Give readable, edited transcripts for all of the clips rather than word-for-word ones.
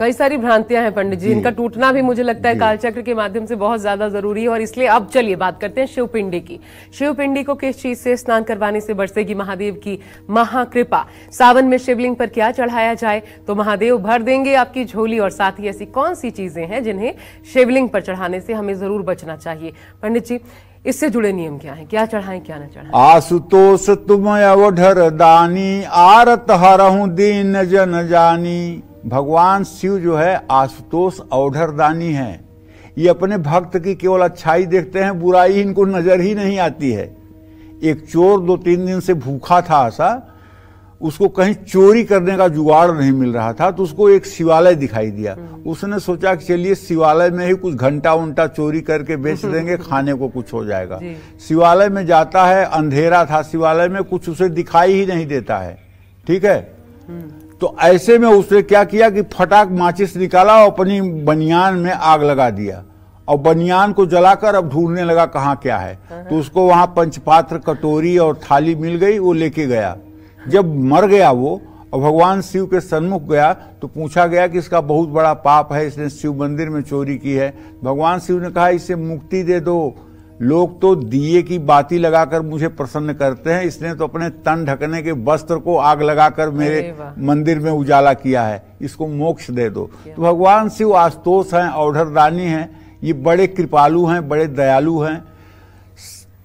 कई सारी भ्रांतियां हैं पंडित जी, इनका टूटना भी मुझे लगता है कालचक्र के माध्यम से बहुत ज्यादा जरूरी है। और इसलिए अब चलिए बात करते हैं शिवपिंडी की। शिवपिंडी को किस चीज से स्नान करवाने से बरसेगी महादेव की महाकृपा? सावन में शिवलिंग पर क्या चढ़ाया जाए तो महादेव भर देंगे आपकी झोली? और साथ ही ऐसी कौन सी चीजें हैं जिन्हें शिवलिंग पर चढ़ाने से हमें जरूर बचना चाहिए? पंडित जी, इससे जुड़े नियम क्या हैं? क्या चढ़ाएं क्या न चढ़ाएं? आशुतोष तुम अवधर दानी, आरत हरहूं दीन जन जानी। भगवान शिव जो है आशुतोष अवधर दानी है। ये अपने भक्त की केवल अच्छाई देखते हैं, बुराई इनको नजर ही नहीं आती है। एक चोर 2-3 दिन से भूखा था, ऐसा उसको कहीं चोरी करने का जुगाड़ नहीं मिल रहा था, तो उसको एक शिवालय दिखाई दिया। उसने सोचा कि चलिए शिवालय में ही कुछ घंटा उंटा चोरी करके बेच देंगे, खाने को कुछ हो जाएगा। शिवालय में जाता है, अंधेरा था शिवालय में, कुछ उसे दिखाई ही नहीं देता है। ठीक है, तो ऐसे में उसने क्या किया कि फटाक माचिस निकाला और अपनी बनियान में आग लगा दिया और बनियान को जलाकर अब ढूंढने लगा कहाँ क्या है। तो उसको वहां पंचपात्र, कटोरी और थाली मिल गई, वो लेके गया। जब मर गया वो और भगवान शिव के सन्मुख गया तो पूछा गया कि इसका बहुत बड़ा पाप है, इसने शिव मंदिर में चोरी की है। भगवान शिव ने कहा इसे मुक्ति दे दो, लोग तो दिए की बाती लगाकर मुझे प्रसन्न करते हैं, इसने तो अपने तन ढकने के वस्त्र को आग लगाकर मेरे मंदिर में उजाला किया है, इसको मोक्ष दे दो। तो भगवान शिव आशुतोष हैं, अवधरदानी हैं, ये बड़े कृपालु हैं, बड़े दयालु हैं।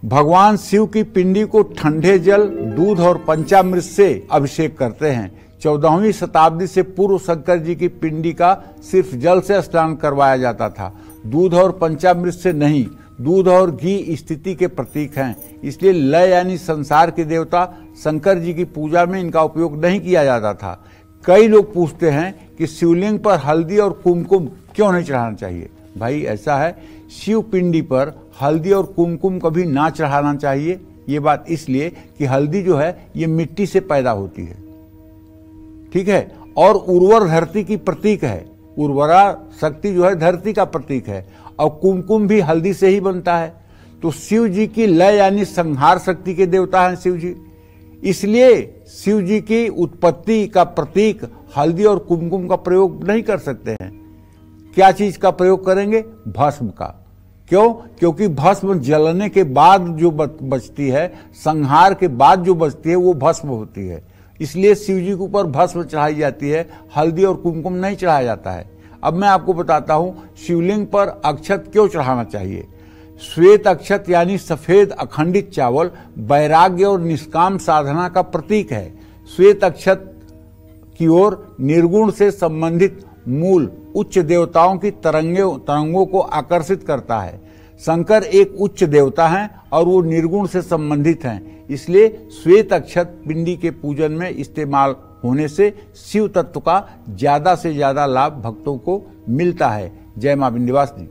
भगवान शिव की पिंडी को ठंडे जल, दूध और पंचामृत से अभिषेक करते हैं। 14वीं शताब्दी से पूर्व शंकर जी की पिंडी का सिर्फ जल से स्नान करवाया जाता था, दूध और पंचामृत से नहीं। दूध और घी स्थिति के प्रतीक हैं, इसलिए लय यानी संसार के देवता शंकर जी की पूजा में इनका उपयोग नहीं किया जाता था। कई लोग पूछते हैं कि शिवलिंग पर हल्दी और कुमकुम क्यों नहीं चढ़ाना चाहिए? भाई ऐसा है, शिव पिंडी पर हल्दी और कुमकुम कभी ना चढ़ाना चाहिए। ये बात इसलिए कि हल्दी जो है ये मिट्टी से पैदा होती है, ठीक है, और उर्वर धरती की प्रतीक है। उर्वरा शक्ति जो है धरती का प्रतीक है, और कुमकुम भी हल्दी से ही बनता है। तो शिव जी की लय यानी संहार शक्ति के देवता हैं शिव जी, इसलिए शिव जी की उत्पत्ति का प्रतीक हल्दी और कुमकुम का प्रयोग नहीं कर सकते हैं। क्या चीज का प्रयोग करेंगे? भस्म का। क्यों? क्योंकि भस्म जलने के बाद जो बचती है, संहार के बाद जो बचती है वो भस्म होती है, इसलिए शिव जी के ऊपर भस्म चढ़ाई जाती है, हल्दी और कुमकुम नहीं चढ़ाया जाता है। अब मैं आपको बताता हूं शिवलिंग पर अक्षत क्यों चढ़ाना चाहिए। श्वेत अक्षत यानी सफेद अखंडित चावल वैराग्य और निष्काम साधना का प्रतीक है। श्वेत अक्षत की ओर निर्गुण से संबंधित मूल उच्च देवताओं की तरंगों को आकर्षित करता है। शंकर एक उच्च देवता हैं और वो निर्गुण से संबंधित हैं, इसलिए श्वेत अक्षत पिंडी के पूजन में इस्तेमाल होने से शिव तत्व का ज्यादा से ज्यादा लाभ भक्तों को मिलता है। जय मां विंध्यवासिनी।